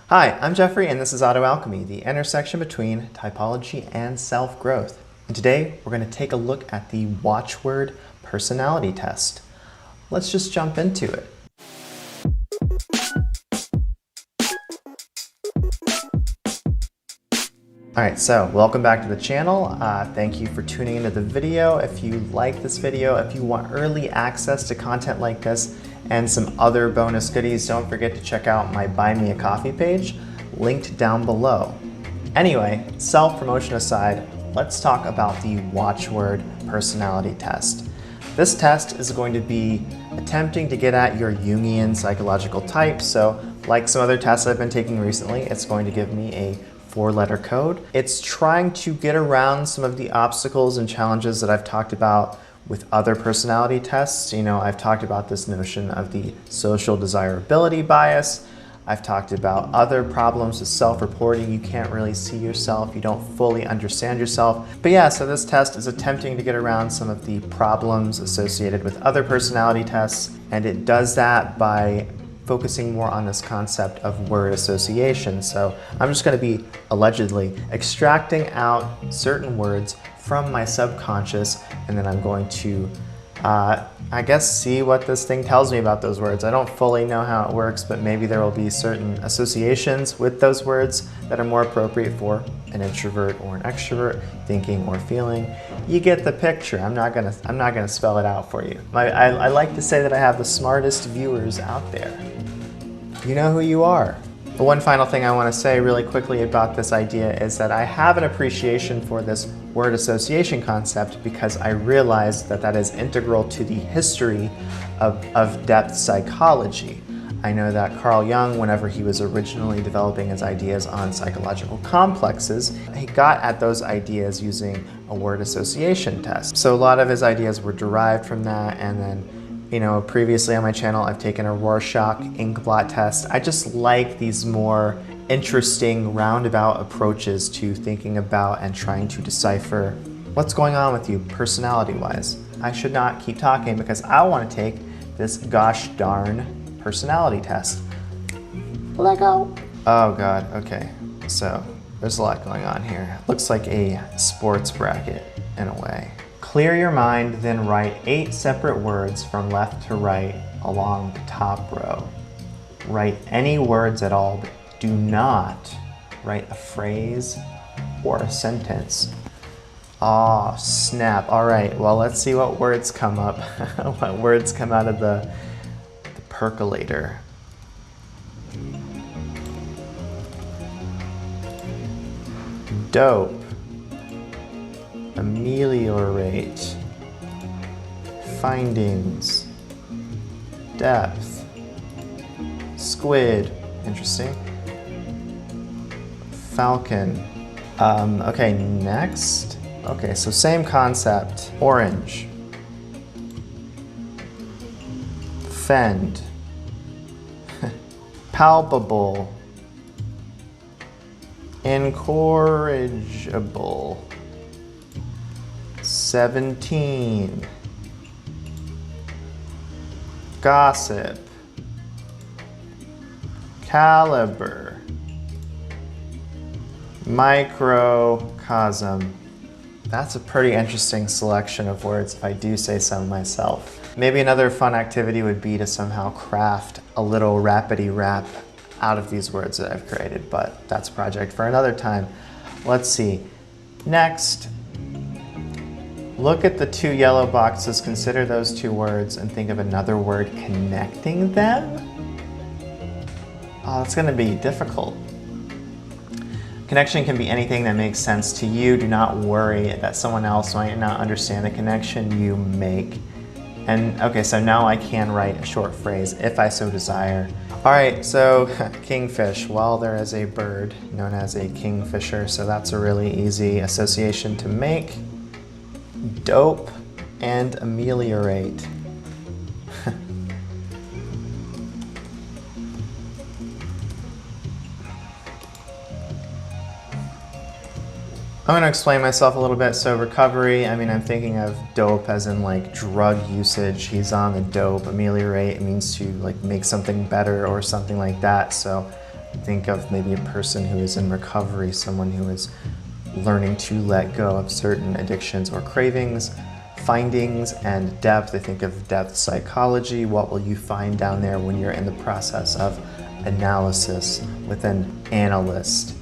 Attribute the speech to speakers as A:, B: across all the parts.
A: Hi, I'm Jeffrey, and this is AutoAlchemy, the intersection between typology and self-growth. And today, we're going to take a look at the Watchword personality test. Let's just jump into it. Alright, so welcome back to the channel. Thank you for tuning into the video. If you like this video, if you want early access to content like this and some other bonus goodies, don't forget to check out my Buy Me a Coffee page, linked down below. Anyway, self-promotion aside, let's talk about the Watchword personality test. This test is going to be attempting to get at your Jungian psychological type. So like some other tests I've been taking recently, it's going to give me a 4-letter code. It's trying to get around some of the obstacles and challenges that I've talked about with other personality tests. You know, I've talked about this notion of the social desirability bias. I've talked about other problems with self-reporting. You can't really see yourself. You don't fully understand yourself. But yeah, so this test is attempting to get around some of the problems associated with other personality tests. And it does that by focusing more on this concept of word association. So I'm just going to be allegedly extracting out certain words from my subconscious, and then I'm going to, I guess, see what this thing tells me about those words. I don't fully know how it works, but maybe there will be certain associations with those words that are more appropriate for an introvert or an extrovert, thinking or feeling. You get the picture. I'm not gonna spell it out for you. I like to say that I have the smartest viewers out there. You know who you are. The one final thing I want to say really quickly about this idea is that I have an appreciation for this word association concept because I realized that that is integral to the history of depth psychology. I know that Carl Jung, whenever he was originally developing his ideas on psychological complexes, he got at those ideas using a word association test. So a lot of his ideas were derived from that, and then, you know, previously on my channel, I've taken a Rorschach ink blot test. I just like these more interesting roundabout approaches to thinking about and trying to decipher what's going on with you personality-wise. I should not keep talking because I want to take this gosh darn personality test. Let go. Oh God, okay. So there's a lot going on here. Looks like a sports bracket in a way. Clear your mind, then write 8 separate words from left to right along the top row. Write any words at all, but do not write a phrase or a sentence. Oh, snap. All right, well, let's see what words come up, what words come out of the percolator. Dope. Ameliorate. Findings. Depth. Squid. Interesting. Falcon. Okay, next. Okay, so same concept. Orange. Fend. Palpable. Incorrigible. 17. Gossip. Caliber. Microcosm. That's a pretty interesting selection of words if I do say so myself. Maybe another fun activity would be to somehow craft a little rapidy rap out of these words that I've created, but that's a project for another time. Let's see. Next, look at the 2 yellow boxes, consider those 2 words, and think of another word connecting them. Oh, it's gonna be difficult. Connection can be anything that makes sense to you. Do not worry that someone else might not understand the connection you make. And okay, so now I can write a short phrase if I so desire. All right, so kingfish. Well, there is a bird known as a kingfisher, so that's a really easy association to make. Dope and ameliorate. I'm going to explain myself a little bit. So recovery, I mean, I'm thinking of dope as in like drug usage. He's on the dope. Ameliorate, it means to like make something better or something like that. So think of maybe a person who is in recovery, someone who is learning to let go of certain addictions or cravings. Findings and depth, I think of depth psychology. What will you find down there when you're in the process of analysis with an analyst?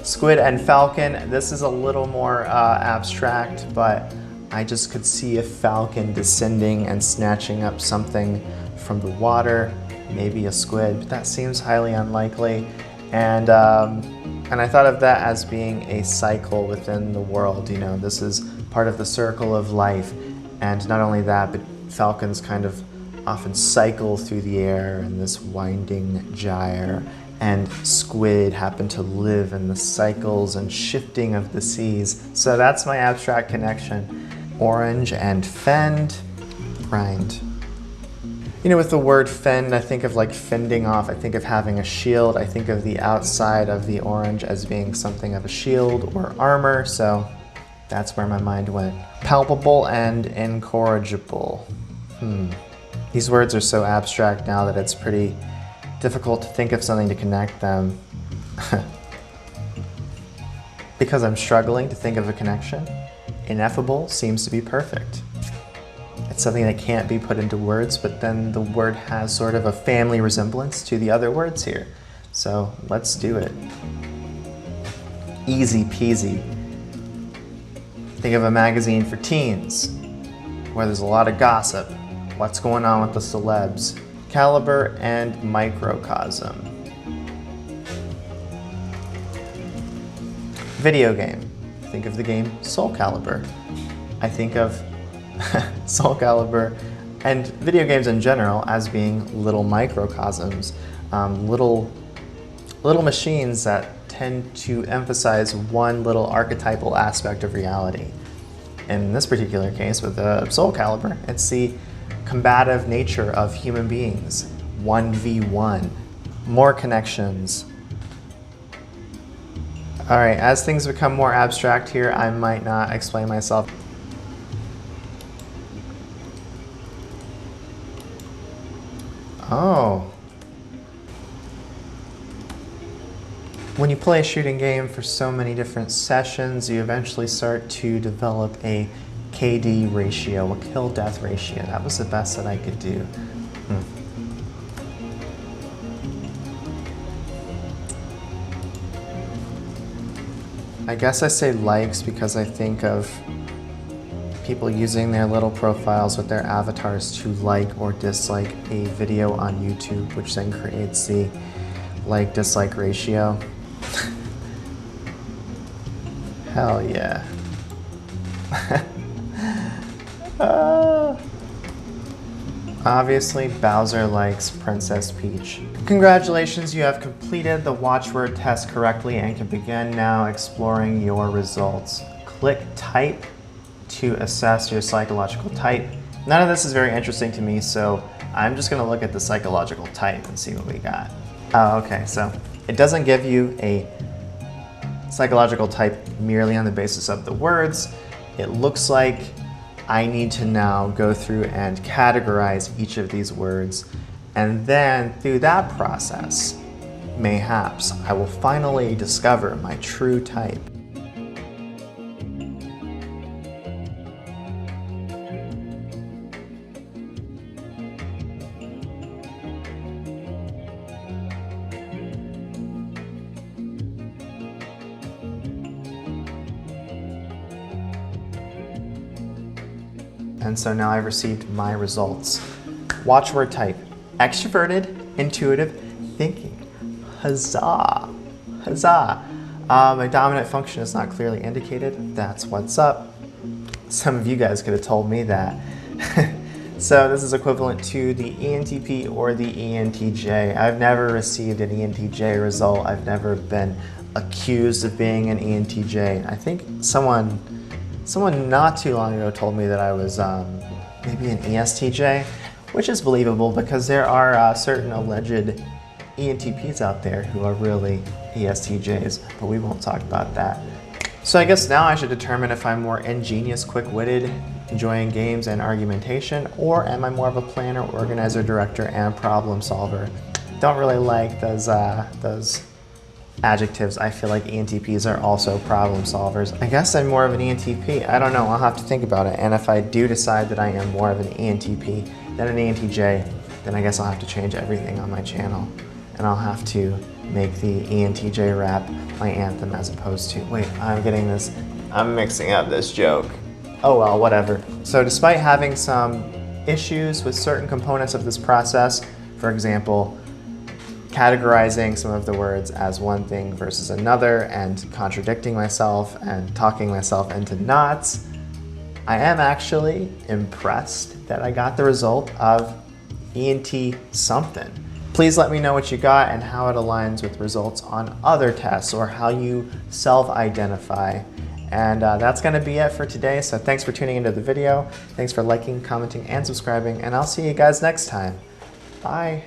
A: Squid and falcon, this is a little more abstract, but I just could see a falcon descending and snatching up something from the water, maybe a squid, but that seems highly unlikely. And I thought of that as being a cycle within the world. You know, this is part of the circle of life. And not only that, but falcons kind of often cycle through the air in this winding gyre. And squid happen to live in the cycles and shifting of the seas. So that's my abstract connection. Orange and fend, rind. You know, with the word fend, I think of like fending off. I think of having a shield. I think of the outside of the orange as being something of a shield or armor. So that's where my mind went. Palpable and incorrigible. These words are so abstract now that it's pretty difficult to think of something to connect them. Because I'm struggling to think of a connection, ineffable seems to be perfect. It's something that can't be put into words, but then the word has sort of a family resemblance to the other words here. So let's do it. Easy peasy. Think of a magazine for teens, where there's a lot of gossip. What's going on with the celebs? Caliber and microcosm. Video game. Think of the game Soul Calibur. I think of Soul Calibur and video games in general as being little microcosms, little machines that tend to emphasize one little archetypal aspect of reality. In this particular case, with the Soul Calibur, it's the combative nature of human beings. 1v1, more connections. All right, as things become more abstract here, I might not explain myself. Oh. When you play a shooting game for so many different sessions, you eventually start to develop a KD ratio, a kill-death ratio. That was the best that I could do. I guess I say likes because I think of people using their little profiles with their avatars to like or dislike a video on YouTube, which then creates the like-dislike ratio. Hell yeah. Obviously, Bowser likes Princess Peach. Congratulations, you have completed the watchword test correctly and can begin now exploring your results. Click type to assess your psychological type. None of this is very interesting to me, so I'm just gonna look at the psychological type and see what we got. Oh, okay, so it doesn't give you a psychological type merely on the basis of the words. It looks like I need to now go through and categorize each of these words, and then through that process, mayhaps I will finally discover my true type. And so now I've received my results. Watchword type, extroverted, intuitive, thinking. Huzzah, huzzah. My dominant function is not clearly indicated. That's what's up. Some of you guys could have told me that. So this is equivalent to the ENTP or the ENTJ. I've never received an ENTJ result. I've never been accused of being an ENTJ. I think someone not too long ago told me that I was maybe an ESTJ, which is believable because there are certain alleged ENTPs out there who are really ESTJs, but we won't talk about that. So I guess now I should determine if I'm more ingenious, quick-witted, enjoying games and argumentation, or am I more of a planner, organizer, director, and problem solver? don't really like those adjectives. I feel like ENTPs are also problem solvers. I guess I'm more of an ENTP. I don't know, I'll have to think about it. And if I do decide that I am more of an ENTP than an ENTJ, then I guess I'll have to change everything on my channel. And I'll have to make the ENTJ rap my anthem as opposed to, wait, I'm mixing up this joke. Oh well, whatever. So despite having some issues with certain components of this process, for example, categorizing some of the words as one thing versus another and contradicting myself and talking myself into knots, I am actually impressed that I got the result of ENT something. Please let me know what you got and how it aligns with results on other tests or how you self-identify. And that's gonna be it for today. So thanks for tuning into the video. Thanks for liking, commenting, and subscribing, and I'll see you guys next time. Bye.